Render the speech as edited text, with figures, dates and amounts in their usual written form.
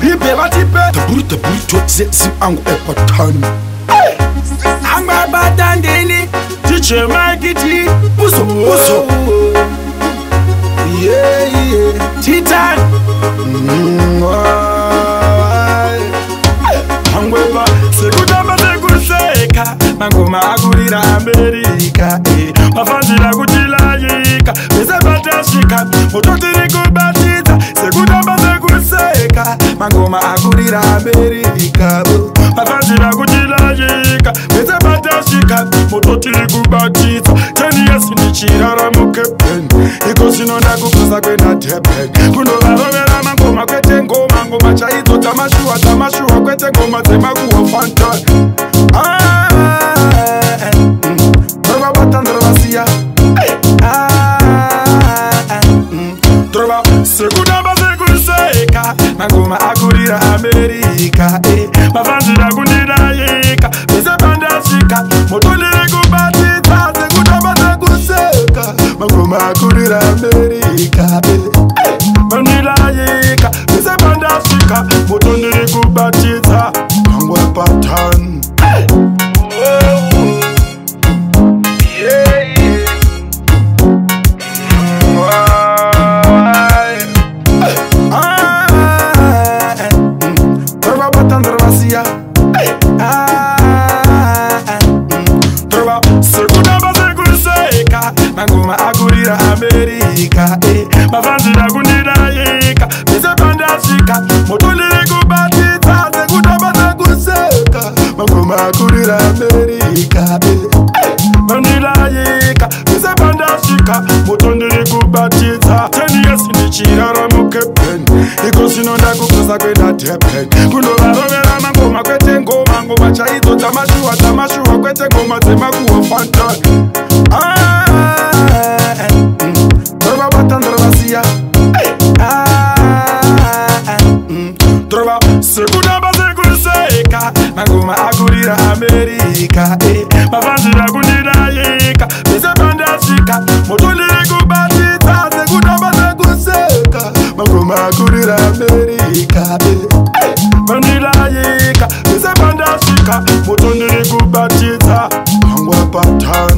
Ibela tipe the brute zi angu epatan. Angba batandini Teacher Magiti Uso Yeah Titan Angweba Sekutamba sekuseka Mangoma agurira Amerika Mafanzira kutilayika Bese batashika Mototiri kubatita Sekutamba sekuseka Mangoma agurira Amerika Mafanzira kutilayika Bese batashika Mototiri kubatita 10 years nichirara mukepen Ikosinonda kukuza kwena tepen Kundo varovera mangoma kwete ngoma Ngoma chaizo tamashua kwete ngoma Zemakuwa fanta Trova batandra vasia Trova Sekutamba sekuseka Mangoma agurira Amerika Mafanzira kundilayika Bese bandashika Motoliri kubatita Sekutamba sekuseka Mangoma agurira Amerika Bandilayika Bese bandashika Motoliri kubatita Mangwa Epatan Sekutamba sekuseka Mangoma agurira Amerika Mafanzira kundilayika Bese bandashika Motoliri kubatita Sekutamba sekuseka Mangoma agurira Amerika Bandilayika Bese bandashika Motoliri kubatita 10 years nichirara mukepen Ikosinonda kukuza kwena tepen Kundo varovera mangoma kwete ngoma Ngoma chaizo tamashua kwete ngoma Zemakuwa fanta Trova batandra vasia Trova Sekutamba sekuseka Mangoma agurira Amerika Mafanzira kundilayika Bese bandashika Motoliri kubatita Sekutamba sekuseka Mangoma agurira Amerika Bandilayika Bese bandashika Motoliri kubatita Mangwa Epatan